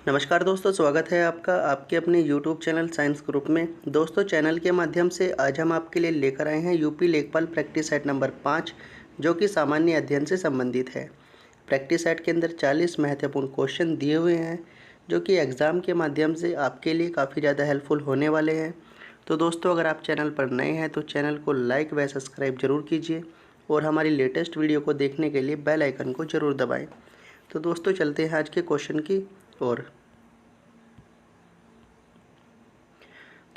नमस्कार दोस्तों, स्वागत है आपका आपके अपने YouTube चैनल साइंस ग्रुप में। दोस्तों, चैनल के माध्यम से आज हम आपके लिए लेकर आए हैं यूपी लेखपाल प्रैक्टिस सेट नंबर 5, जो कि सामान्य अध्ययन से संबंधित है। प्रैक्टिस सेट के अंदर 40 महत्वपूर्ण क्वेश्चन दिए हुए हैं, जो कि एग्ज़ाम के माध्यम से आपके लिए काफ़ी ज़्यादा हेल्पफुल होने वाले हैं। तो दोस्तों, अगर आप चैनल पर नए हैं तो चैनल को लाइक व सब्सक्राइब ज़रूर कीजिए और हमारी लेटेस्ट वीडियो को देखने के लिए बेल आइकन को ज़रूर दबाएँ। तो दोस्तों, चलते हैं आज के क्वेश्चन की ओर।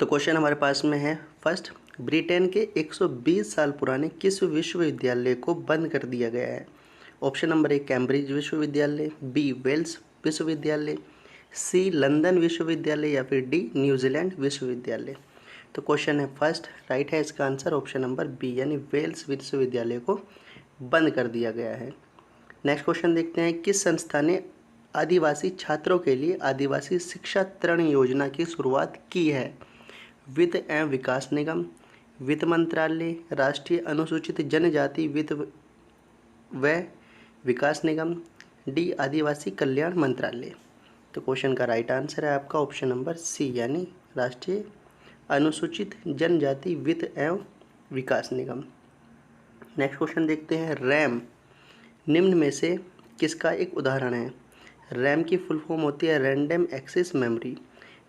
तो क्वेश्चन हमारे पास में है फर्स्ट, ब्रिटेन के 120 साल पुराने किस विश्वविद्यालय को बंद कर दिया गया है? ऑप्शन नंबर ए कैम्ब्रिज विश्वविद्यालय, बी वेल्स विश्वविद्यालय, सी लंदन विश्वविद्यालय या फिर डी न्यूजीलैंड विश्वविद्यालय। तो क्वेश्चन है फर्स्ट, राइट है इसका आंसर ऑप्शन नंबर बी यानी वेल्स विश्वविद्यालय को बंद कर दिया गया है। नेक्स्ट क्वेश्चन देखते हैं, किस संस्था ने आदिवासी छात्रों के लिए आदिवासी शिक्षा ऋण योजना की शुरुआत की है? वित्त एवं विकास निगम, वित्त मंत्रालय, राष्ट्रीय अनुसूचित जनजाति वित्त व विकास निगम, डी आदिवासी कल्याण मंत्रालय। तो क्वेश्चन का राइट आंसर है आपका ऑप्शन नंबर सी यानी राष्ट्रीय अनुसूचित जनजाति वित्त एवं विकास निगम। नेक्स्ट क्वेश्चन देखते हैं, रैम निम्न में से किसका एक उदाहरण है? रैम की फुल फॉर्म होती है रैंडम एक्सेस मेमोरी।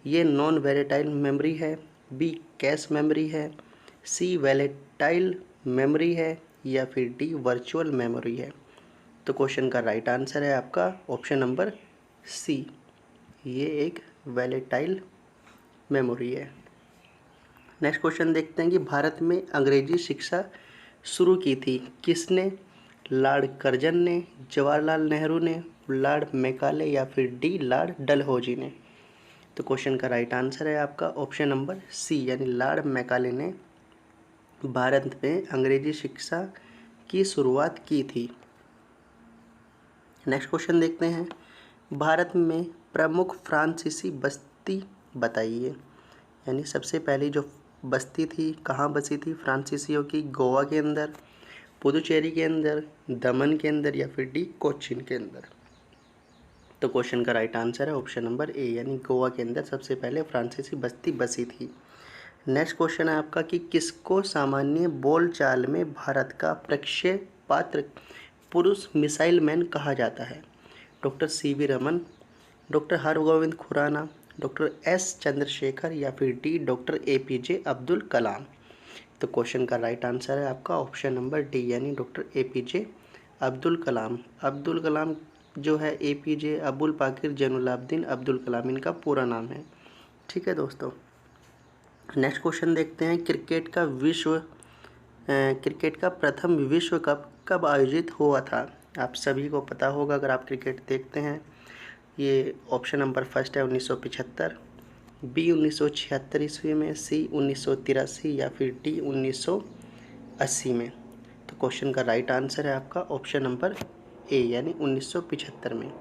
ये नॉन वोलेटाइल मेमोरी है, बी कैश मेमोरी है, सी वोलेटाइल मेमोरी है या फिर डी वर्चुअल मेमोरी है। तो क्वेश्चन का राइट आंसर है आपका ऑप्शन नंबर सी, ये एक वोलेटाइल मेमोरी है। नेक्स्ट क्वेश्चन देखते हैं कि भारत में अंग्रेजी शिक्षा शुरू की थी किसने? लॉर्ड कर्जन ने, जवाहरलाल नेहरू ने, लॉर्ड मैकाले या फिर डी लॉर्ड डलहौजी ने। तो क्वेश्चन का राइट आंसर है आपका ऑप्शन नंबर सी यानी लॉर्ड मैकाले ने भारत में अंग्रेजी शिक्षा की शुरुआत की थी। नेक्स्ट क्वेश्चन देखते हैं, भारत में प्रमुख फ्रांसीसी बस्ती बताइए। यानी सबसे पहली जो बस्ती थी कहाँ बसी थी फ्रांसीसियों की? गोवा के अंदर, पुदुचेरी के अंदर, दमन के अंदर या फिर डी कोचीन के अंदर। तो क्वेश्चन का राइट आंसर है ऑप्शन नंबर ए यानी गोवा के अंदर सबसे पहले फ्रांसीसी बस्ती बसी थी। नेक्स्ट क्वेश्चन है आपका कि किसको सामान्य बोलचाल में भारत का प्रक्षेपास्त्र पुरुष मिसाइल मैन कहा जाता है? Doctor CV. Raman, doctor Hargobind Khurana, doctor S Chandrasekhar या फिर D doctor APJ. Abdul Kalam. तो क्वेश्चन का राइट आंसर है आपका ऑप्शन नंबर डी यानी डॉक्टर ए.पी.जे. अब्दुल कलाम। अब्दुल कलाम जो है ए.पी.जे. अबुल पाकिर जैनुलाब्दीन अब्दुल कलाम इनका पूरा नाम है। ठीक है दोस्तों, नेक्स्ट क्वेश्चन देखते हैं, क्रिकेट का प्रथम विश्व कप कब आयोजित हुआ था? आप सभी को पता होगा अगर आप क्रिकेट देखते हैं। ये ऑप्शन नंबर फर्स्ट है 1975, बी 1976 ईस्वी में, सी 1983 या फिर डी 1980 में। तो क्वेश्चन का राइट आंसर है आपका ऑप्शन नंबर ए यानी 1975 में।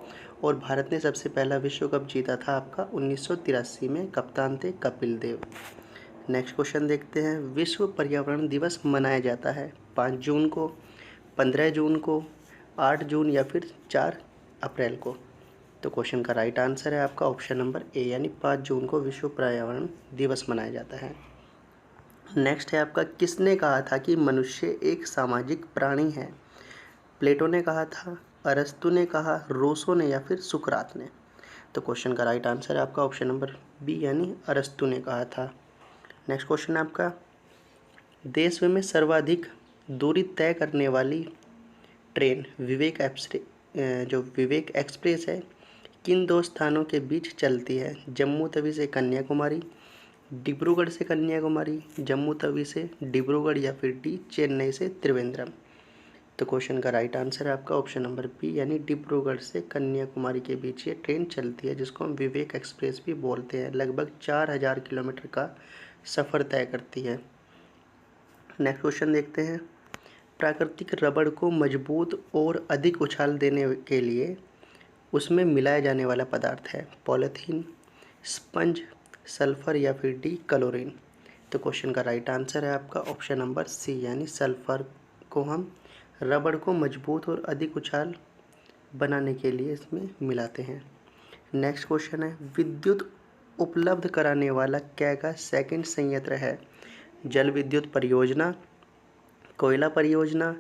और भारत ने सबसे पहला विश्व कप जीता था आपका 1983 में, कप्तान थे कपिल देव। नेक्स्ट क्वेश्चन देखते हैं, विश्व पर्यावरण दिवस मनाया जाता है 5 जून को, 15 जून को, 8 जून या फिर 4 अप्रैल को। तो क्वेश्चन का राइट आंसर है आपका ऑप्शन नंबर ए यानी 5 जून को विश्व पर्यावरण दिवस मनाया जाता है। नेक्स्ट है आपका, किसने कहा था कि मनुष्य एक सामाजिक प्राणी है? प्लेटो ने कहा था, अरस्तु ने कहा, रूसो ने या फिर सुकरात ने। तो क्वेश्चन का राइट आंसर है आपका ऑप्शन नंबर बी यानी अरस्तु ने कहा था। नेक्स्ट क्वेश्चन है आपका, देश में सर्वाधिक दूरी तय करने वाली ट्रेन जो विवेक एक्सप्रेस है किन दो स्थानों के बीच चलती है? जम्मू तवी से कन्याकुमारी, डिब्रूगढ़ से कन्याकुमारी, जम्मू तवी से डिब्रूगढ़ या फिर डी चेन्नई से त्रिवेंद्रम। तो क्वेश्चन का राइट आंसर है आपका ऑप्शन नंबर बी यानी डिब्रूगढ़ से कन्याकुमारी के बीच ये ट्रेन चलती है, जिसको हम विवेक एक्सप्रेस भी बोलते हैं। लगभग 4000 किलोमीटर का सफ़र तय करती है। नेक्स्ट क्वेश्चन देखते हैं, प्राकृतिक रबड़ को मजबूत और अधिक उछाल देने के लिए उसमें मिलाया जाने वाला पदार्थ है? पॉलीथीन, स्पंज, सल्फर या फिर डी क्लोरीन। तो क्वेश्चन का राइट आंसर है आपका ऑप्शन नंबर सी यानी सल्फर को हम रबड़ को मजबूत और अधिक उछाल बनाने के लिए इसमें मिलाते हैं। नेक्स्ट क्वेश्चन है, विद्युत उपलब्ध कराने वाला क्या का सेकंड संयंत्र है? जल विद्युत परियोजना, कोयला परियोजना,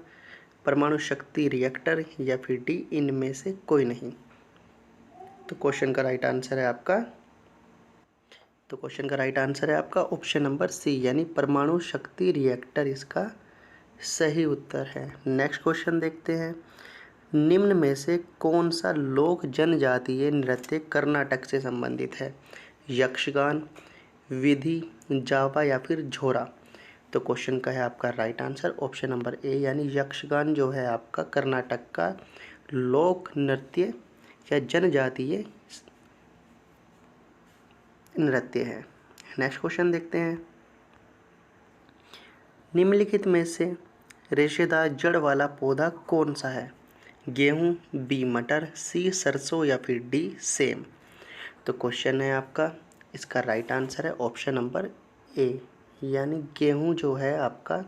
परमाणु शक्ति रिएक्टर या फिर डी इनमें से कोई नहीं। तो क्वेश्चन का राइट आंसर है आपका ऑप्शन नंबर सी यानी परमाणु शक्ति रिएक्टर इसका सही उत्तर है। नेक्स्ट क्वेश्चन देखते हैं, निम्न में से कौन सा लोक जनजातीय नृत्य कर्नाटक से संबंधित है? यक्षगान, विधि, जावा या फिर झोरा। तो क्वेश्चन का है आपका right answer option number A यानी यक्षगान जो है आपका कर्नाटक का लोक नृत्य या जनजातीय नृत्य है। नेक्स्ट क्वेश्चन देखते हैं, निम्नलिखित में से रेशेदार जड़ वाला पौधा कौन सा है? गेहूं, बी मटर, सी सरसों या फिर डी सेम। तो क्वेश्चन है आपका इसका राइट आंसर है ऑप्शन नंबर ए यानी गेहूं जो है आपका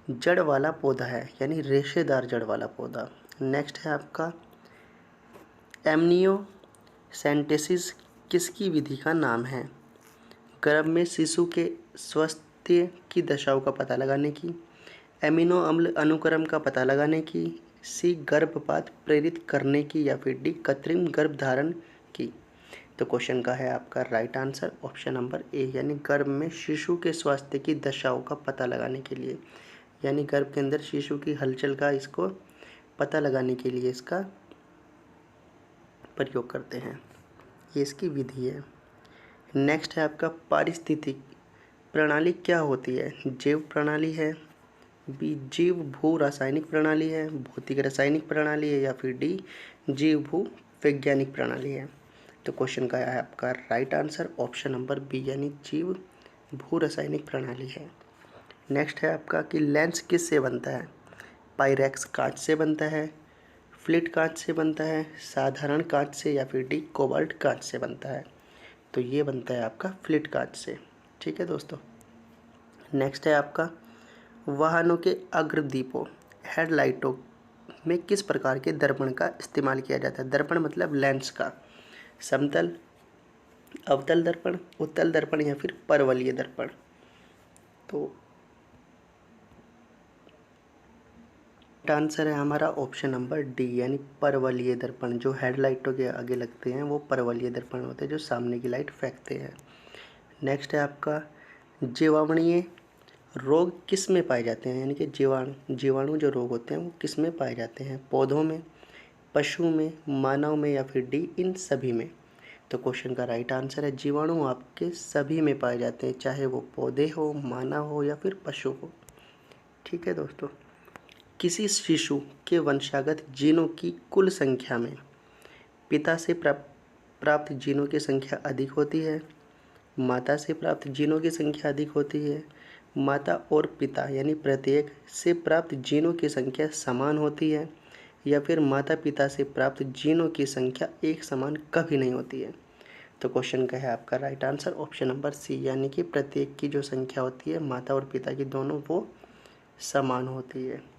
जड़ वाला पौधा है यानी रेशेदार जड़ वाला पौधा। नेक्स्ट है आपका एमनियोसेंटेसिस किसकी विधि का नाम है? गर्भ में शिशु के स्वास्थ्य की दशाओं का पता लगाने की, एमिनो अम्ल अनुक्रम का पता लगाने की, सी गर्भपात प्रेरित करने की या फिर डी कृत्रिम गर्भधारण की। तो क्वेश्चन का है आपका right answer option number A यानी गर्भ में शिशु के स्वास्थ्य की दशाओं का पता लगाने के लिए यानी गर्भ के अंदर शिशु की हलचल का इसको पता लगाने के लिए इसका प्रयोग करते हैं, ये इसकी विधि है। नेक्स्ट है आपका पारिस्थितिक प्रणाली क्या होती है? जैव प्रणाली है, बी जीव भू रासायनिक प्रणाली है, भौतिक रासायनिक प्रणाली है या फिर डी जीव भू वैज्ञानिक प्रणाली है। तो क्वेश्चन का है आपका right answer option number B यानी जीव भू रासायनिक प्रणाली है। नेक्स्ट है आपका कि लेंस किस से बनता है? पायरेक्स कांच से बनता है, फ्लिट कांच से बनता है, साधारण कांच से या फिर डी कोबाल्ट कांच से बनता है। तो ये बनता है आपका फ्लिट कांच से। ठीक है दोस्तों। नेक्स्ट है आपका वाहनों के अग्रदीपों हेडलाइटों में किस प्रकार के दर्पण का इस्तेमाल किया जाता है? दर्पण मतलब लेंस का, समतल, अवतल दर्पण, उत्तल दर्पण या फिर परवलयीय दर्पण। तो आंसर है हमारा ऑप्शन नंबर डी यानी परवलयीय दर्पण। जो हेडलाइटों के आगे लगते हैं वो परवलयीय दर्पण होते हैं जो सामने की लाइट फेंकते हैं। नेक्स्ट है आपका जीवाणुवीय रोग किस में पाए जाते हैं? यानी कि जीवाणु जो रोग होते हैं वो किस में पाए जाते हैं? पौधों में, पशु में, मानव में या फिर डी इन सभी में। तो क्वेश्चन का राइट आंसर है जीवाणु आपके सभी में पाए जाते हैं, चाहे वो पौधे हो, मानव हो या फिर पशु हो। ठीक है दोस्तों। किसी शिशु के वंशागत जीनों की कुल संख्या में पिता से प्राप्त जीनों की संख्या अधिक होती है, माता से प्राप्त जीनों की संख्या अधिक होती है, माता और पिता यानी प्रत्येक से प्राप्त जीनों की संख्या समान होती है या फिर माता पिता से प्राप्त जीनों की संख्या एक समान कभी नहीं होती है। तो क्वेश्चन का है आपका right answer option number C यानी कि प्रत्येक की जो संख्या होती है माता और पिता की दोनों वो समान होती है।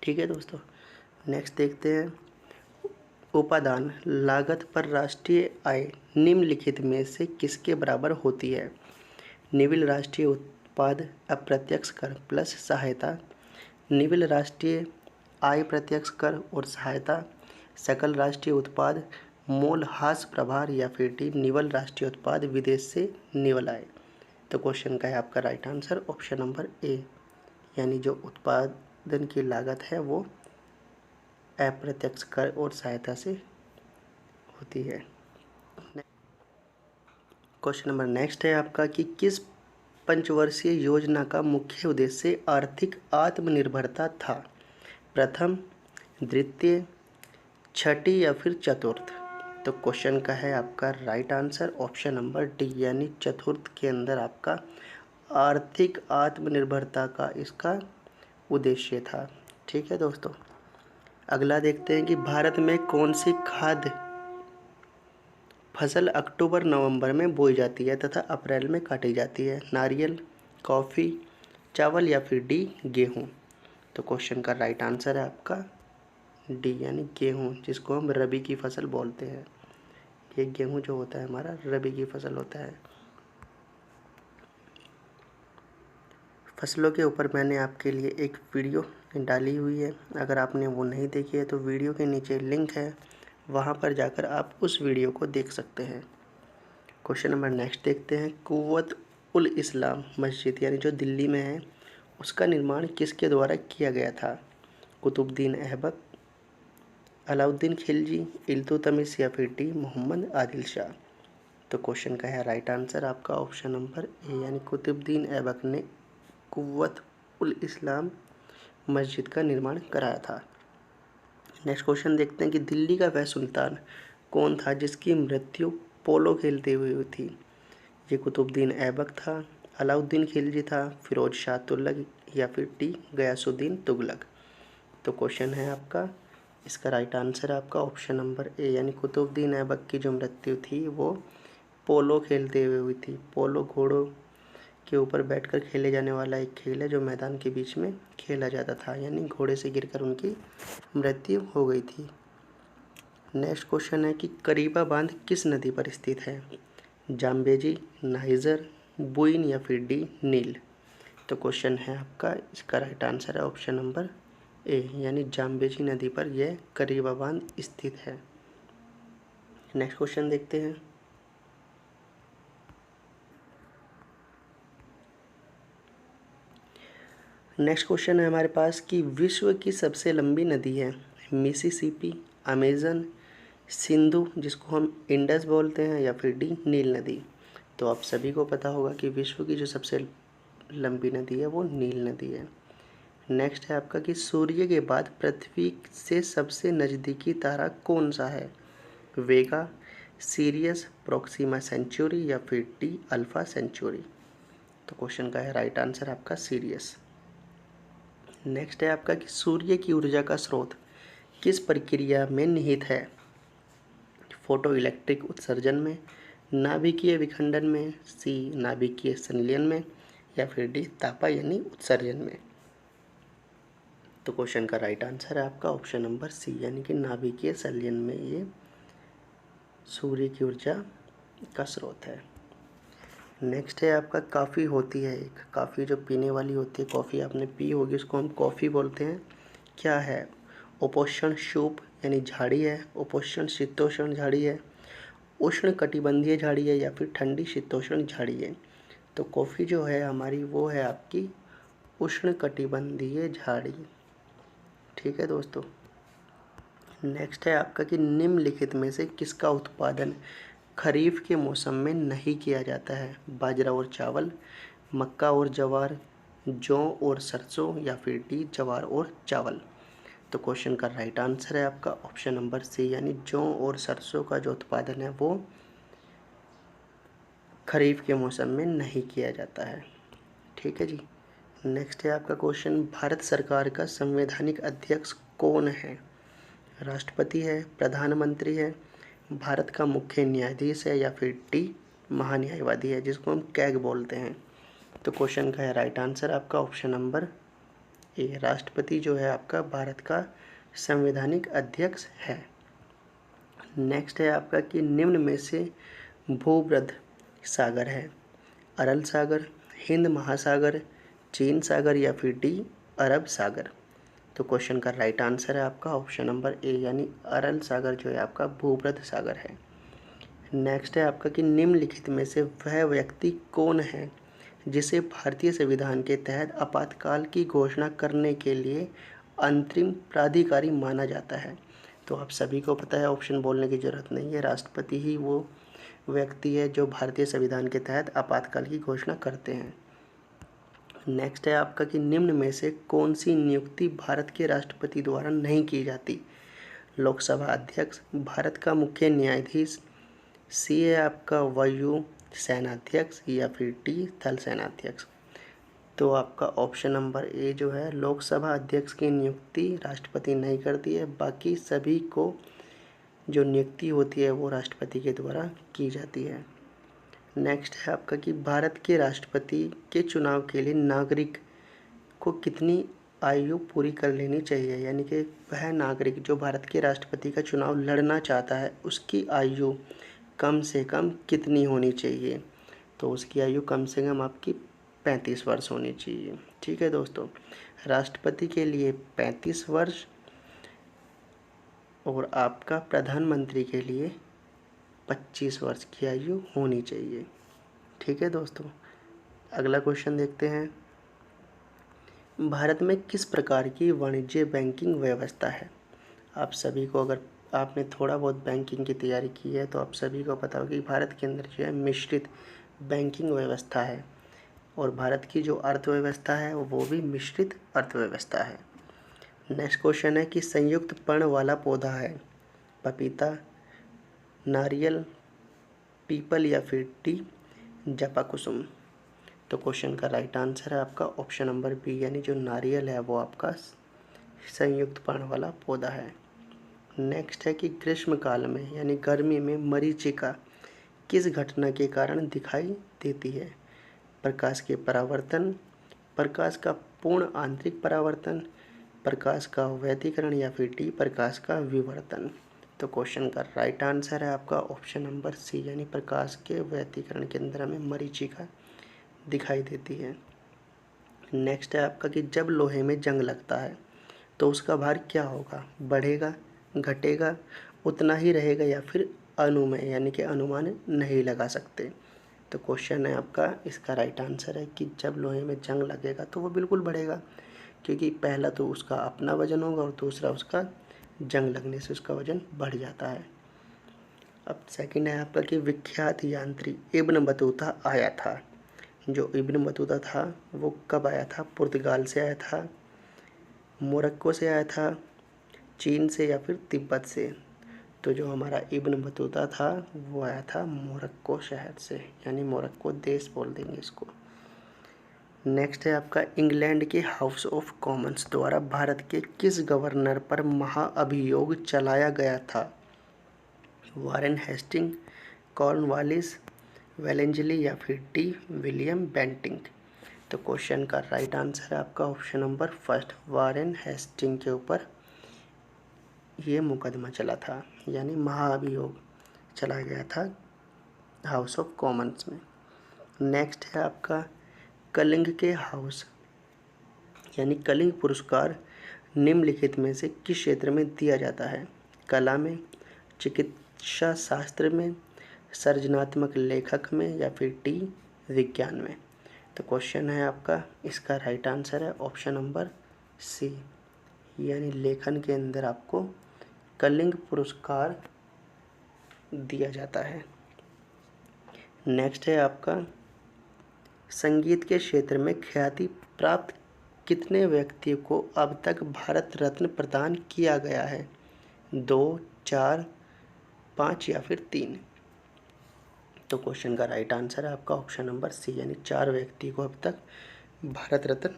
ठीक है दोस्तों। नेक्स्ट देखते हैं उपादान लागत पर राष्ट्रीय आय निम्नलिखित में से किसके बराबर होती है? निविल राष्ट्रीय उत्पाद अप्रत्यक्ष कर प्लस सहायता, निविल राष्ट्रीय आय प्रत्यक्ष कर और सहायता, सकल राष्ट्रीय उत्पाद मूल्यह्रास प्रभार या फिर डी निवल राष्ट्रीय उत्पाद विदेश से निवल आय। तो क्वेश्चन का है आपका right answer option number A यानी जो उत्पादन की लागत है वो अप्रत्यक्ष कर और सहायता से होती है। क्वेश्चन नंबर नेक्स्ट है आपका कि किस पंचवर्षीय योजना का मुख्य उद्देश्य आर्थिक आत्मनिर्भरता था? प्रथम, द्वितीय, छठी या फिर चतुर्थ। तो क्वेश्चन का है आपका right answer option number D यानी चतुर्थ के अंदर आपका आर्थिक आत्मनिर्भरता का इसका उद्देश्य था। ठीक है दोस्तों। अगला देखते हैं कि भारत में कौन सी खाद्य फसल अक्टूबर नवंबर में बोई जाती है तथा अप्रैल में काटी जाती है? नारियल, कॉफ़ी, चावल या फिर डी गेहूँ। तो क्वेश्चन का राइट आंसर है आपका डी यानी गेहूँ जिसको हम रबी की फसल बोलते हैं। ये गेहूँ जो होता है हमारा रबी की फसल होता है। फसलों के ऊपर मैंने आपके लिए एक वीडियो डाली हुई है, अगर आपने वो नहीं देखी है तो वीडियो के नीचे लिंक है, वहाँ पर जाकर आप उस वीडियो को देख सकते हैं। क्वेश्चन नंबर नेक्स्ट देखते हैं। कुव्वत उल इस्लाम मस्जिद यानी जो दिल्ली में है, उसका निर्माण किसके द्वारा किया गया था? कुतुबुद्दीन ऐबक, अलाउद्दीन खिलजी, इल्तुतमिश या फिर डी मोहम्मद आदिल शाह। तो क्वेश्चन का है राइट आंसर आपका ऑप्शन नंबर ए यानी कुतुबुद्दीन ऐबक ने कुव्वत उल इस्लाम मस्जिद का निर्माण कराया था। नेक्स्ट क्वेश्चन देखते हैं कि दिल्ली का वह सुल्तान कौन था जिसकी मृत्यु पोलो खेलते हुए हुई थी? ये कुतुबुद्दीन ऐबक था, अलाउद्दीन खिलजी था, फिरोज शाह तुगलक या फिर डी गयासुद्दीन तुगलक। तो क्वेश्चन है आपका, इसका राइट आंसर है आपका ऑप्शन नंबर ए यानी कुतुबुद्दीन ऐबक की जो मृत्यु थी वो पोलो खेलते हुए हुई थी। पोलो घोड़ों के ऊपर बैठकर खेले जाने वाला एक खेल है जो मैदान के बीच में खेला जाता था, यानी घोड़े से गिरकर उनकी मृत्यु हो गई थी। नेक्स्ट क्वेश्चन है कि करीबा बांध किस नदी पर स्थित है? जाम्बेजी, नाइजर, बुइन या फिर डी नील। तो क्वेश्चन है आपका, इसका राइट आंसर है ऑप्शन नंबर ए यानी जाम्बेजी नदी पर यह करीबा बांध स्थित है। नेक्स्ट क्वेश्चन देखते हैं। नेक्स्ट क्वेश्चन है हमारे पास कि विश्व की सबसे लंबी नदी है मिसिसिपी, अमेजन, सिंधु जिसको हम इंडस बोलते हैं या फिर डी नील नदी। तो आप सभी को पता होगा कि विश्व की जो सबसे लंबी नदी है वो नील नदी है। नेक्स्ट है आपका कि सूर्य के बाद पृथ्वी से सबसे नज़दीकी तारा कौन सा है? वेगा, सीरियस, प्रोक्सिमा सेंचुरी या फिर डी अल्फा सेंचुरी। तो क्वेश्चन का है राइट आंसर आपका सीरियस। नेक्स्ट है आपका कि सूर्य की ऊर्जा का स्रोत किस प्रक्रिया में निहित है? फोटो इलेक्ट्रिक उत्सर्जन में, नाभिकीय विखंडन में, सी नाभिकीय संलयन में या फिर डी तापा यानी उत्सर्जन में। तो क्वेश्चन का राइट आंसर है आपका ऑप्शन नंबर सी यानी कि नाभिकीय संलयन में ये सूर्य की ऊर्जा का स्रोत है। नेक्स्ट है आपका कॉफ़ी होती है एक, कॉफ़ी जो पीने वाली होती है, कॉफ़ी आपने पी होगी, उसको हम कॉफ़ी बोलते हैं, क्या है? उपोष्ण शुष्क यानी झाड़ी है, उपोष्ण शीतोष्ण झाड़ी है, उष्ण कटिबंधीय झाड़ी है या फिर ठंडी शीतोष्ण झाड़ी है। तो कॉफ़ी जो है हमारी वो है आपकी उष्ण कटिबंधीय झाड़ी। ठीक है दोस्तों। नेक्स्ट है आपका कि निम्नलिखित में से किसका उत्पादन खरीफ के मौसम में नहीं किया जाता है? बाजरा और चावल, मक्का और ज्वार, जौ और सरसों या फिर डी ज्वार और चावल। तो क्वेश्चन का राइट आंसर है आपका ऑप्शन नंबर सी यानी जौ और सरसों का जो उत्पादन है वो खरीफ के मौसम में नहीं किया जाता है। ठीक है जी। नेक्स्ट है आपका क्वेश्चन, भारत सरकार का संवैधानिक अध्यक्ष कौन है? राष्ट्रपति है, प्रधानमंत्री है, भारत का मुख्य न्यायाधीश है या फिर डी महान्यायवादी है जिसको हम कैग बोलते हैं। तो क्वेश्चन का है राइट आंसर आपका ऑप्शन नंबर ए, राष्ट्रपति जो है आपका भारत का संवैधानिक अध्यक्ष है। नेक्स्ट है आपका कि निम्न में से भूमध्य सागर है? अरल सागर, हिंद महासागर, चीन सागर या फिर डी अरब सागर। तो क्वेश्चन का राइट आंसर है आपका ऑप्शन नंबर ए यानी अरल सागर जो है आपका भूमध्य सागर है। नेक्स्ट है आपका कि निम्नलिखित में से वह व्यक्ति कौन है जिसे भारतीय संविधान के तहत आपातकाल की घोषणा करने के लिए अंतरिम प्राधिकारी माना जाता है? तो आप सभी को पता है, ऑप्शन बोलने की ज़रूरत नहीं है, राष्ट्रपति ही वो व्यक्ति है जो भारतीय संविधान के तहत आपातकाल की घोषणा करते हैं। नेक्स्ट है आपका कि निम्न में से कौन सी नियुक्ति भारत के राष्ट्रपति द्वारा नहीं की जाती? लोकसभा अध्यक्ष, भारत का मुख्य न्यायाधीश, सी है आपका वायु सेनाध्यक्ष या फिर डी थल सेनाध्यक्ष। तो आपका ऑप्शन नंबर ए जो है लोकसभा अध्यक्ष की नियुक्ति राष्ट्रपति नहीं करती है, बाकी सभी को जो नियुक्ति होती है वो राष्ट्रपति के द्वारा की जाती है। नेक्स्ट है आपका कि भारत के राष्ट्रपति के चुनाव के लिए नागरिक को कितनी आयु पूरी कर लेनी चाहिए? यानी कि वह नागरिक जो भारत के राष्ट्रपति का चुनाव लड़ना चाहता है उसकी आयु कम से कम कितनी होनी चाहिए? तो उसकी आयु कम से कम आपकी 35 वर्ष होनी चाहिए। ठीक है दोस्तों, राष्ट्रपति के लिए 35 वर्ष और आपका प्रधानमंत्री के लिए 25 वर्ष की आयु होनी चाहिए। ठीक है दोस्तों, अगला क्वेश्चन देखते हैं। भारत में किस प्रकार की वाणिज्य बैंकिंग व्यवस्था है? आप सभी को, अगर आपने थोड़ा बहुत बैंकिंग की तैयारी की है तो आप सभी को पता होगा कि भारत के अंदर जो है मिश्रित बैंकिंग व्यवस्था है और भारत की जो अर्थव्यवस्था है वो भी मिश्रित अर्थव्यवस्था है। नेक्स्ट क्वेश्चन है कि संयुक्त पर्ण वाला पौधा है पपीता, नारियल, पीपल या फिर टी, जपाकुसुम? तो क्वेश्चन का राइट आंसर है आपका ऑप्शन नंबर बी, यानी जो नारियल है वो आपका संयुक्त पर्ण वाला पौधा है। नेक्स्ट है कि ग्रीष्म काल में यानी गर्मी में मरीचिका किस घटना के कारण दिखाई देती है? प्रकाश के परावर्तन, प्रकाश का पूर्ण आंतरिक परावर्तन, प्रकाश का व्यतिकरण या फिर डी प्रकाश का विवर्तन? तो क्वेश्चन का राइट आंसर है आपका ऑप्शन नंबर सी, यानी प्रकाश के व्यतिकरण के अंदर हमें मरीचिका दिखाई देती है। नेक्स्ट है आपका कि जब लोहे में जंग लगता है तो उसका भार क्या होगा? बढ़ेगा, घटेगा, उतना ही रहेगा या फिर अनुमेय यानी कि अनुमान नहीं लगा सकते? तो क्वेश्चन है आपका, इसका राइट आंसर है कि जब लोहे में जंग लगेगा तो वो बिल्कुल बढ़ेगा, क्योंकि पहला तो उसका अपना वजन होगा और दूसरा उसका जंग लगने से उसका वजन बढ़ जाता है। अब सेकंड है आपका कि विख्यात यात्री इब्न बतूता आया था। जो इब्न बतूता था वो कब आया था? पुर्तगाल से आया था, मोरक्को से आया था, चीन से या फिर तिब्बत से? तो जो हमारा इब्न बतूता था वो आया था मोरक्को शहर से, यानी मोरक्को देश बोल देंगे इसको। नेक्स्ट है आपका इंग्लैंड के हाउस ऑफ कॉमन्स द्वारा भारत के किस गवर्नर पर महाअभियोग चलाया गया था? वारेन हेस्टिंग, कॉर्नवालिस, वेलेंजली या फिर डी विलियम बेंटिंक? तो क्वेश्चन का राइट आंसर है आपका option number first, Warren Hastings के ऊपर ये मुकदमा चला था, यानी महाअभियोग चला गया था हाउस ऑफ कॉमन्स में। नेक्स्ट है आपका कलिंग के हाउस यानी कलिंग पुरस्कार निम्नलिखित में से किस क्षेत्र में दिया जाता है? कला में, चिकित्सा शास्त्र में, सृजनात्मक लेखक में या फिर टी विज्ञान में? तो क्वेश्चन है आपका, इसका राइट आंसर है ऑप्शन नंबर सी, यानी लेखन के अंदर आपको कलिंग पुरस्कार दिया जाता है। नेक्स्ट है आपका संगीत के क्षेत्र में ख्याति प्राप्त कितने व्यक्तियों को अब तक भारत रत्न प्रदान किया गया है? 2, 4, 5 या फिर 3? तो क्वेश्चन का राइट आंसर है आपका ऑप्शन नंबर सी, यानी 4 व्यक्ति को अब तक भारत रत्न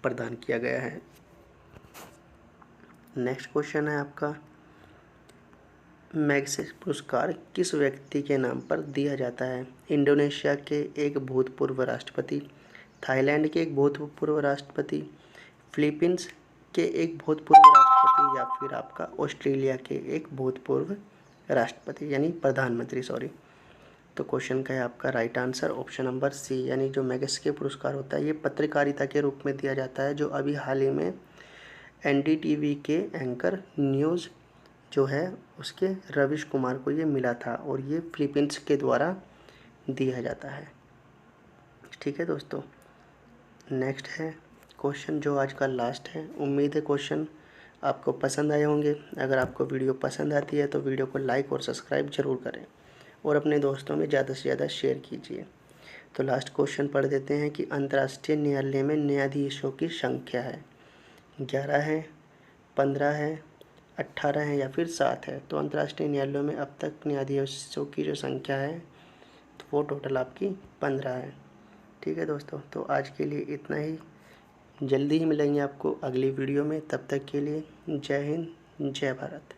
प्रदान किया गया है। नेक्स्ट क्वेश्चन है आपका मैग्सेसे पुरस्कार किस व्यक्ति के नाम पर दिया जाता है? इंडोनेशिया के एक भूतपूर्व राष्ट्रपति, थाईलैंड के एक भूतपूर्व राष्ट्रपति, फिलीपींस के एक भूतपूर्व राष्ट्रपति या फिर आपका ऑस्ट्रेलिया के एक भूतपूर्व राष्ट्रपति यानी प्रधानमंत्री, सॉरी? तो क्वेश्चन का है आपका right answer option number C, यानी जो मैग्सेसे पुरस्कार होता है ये पत्रकारिता के रूप में दिया जाता है, जो अभी हाल ही में एनडीटीवी के एंकर न्यूज़ जो है उसके रविश कुमार को ये मिला था और ये फिलीपींस के द्वारा दिया जाता है। ठीक है दोस्तों, नेक्स्ट है क्वेश्चन जो आज का लास्ट है। उम्मीद है क्वेश्चन आपको पसंद आए होंगे। अगर आपको वीडियो पसंद आती है तो वीडियो को लाइक और सब्सक्राइब जरूर करें और अपने दोस्तों में ज़्यादा से ज़्यादा शेयर कीजिए। तो लास्ट क्वेश्चन पढ़ देते हैं कि अंतर्राष्ट्रीय न्यायालय में न्यायाधीशों की संख्या है? 11 है, 15 है, 18 है या फिर 7 है? तो अंतर्राष्ट्रीय न्यायालयों में अब तक न्यायाधीशों की जो संख्या है तो वो टोटल आपकी 15 है। ठीक है दोस्तों, तो आज के लिए इतना ही। जल्दी ही मिलेंगे आपको अगली वीडियो में, तब तक के लिए जय हिंद, जय भारत।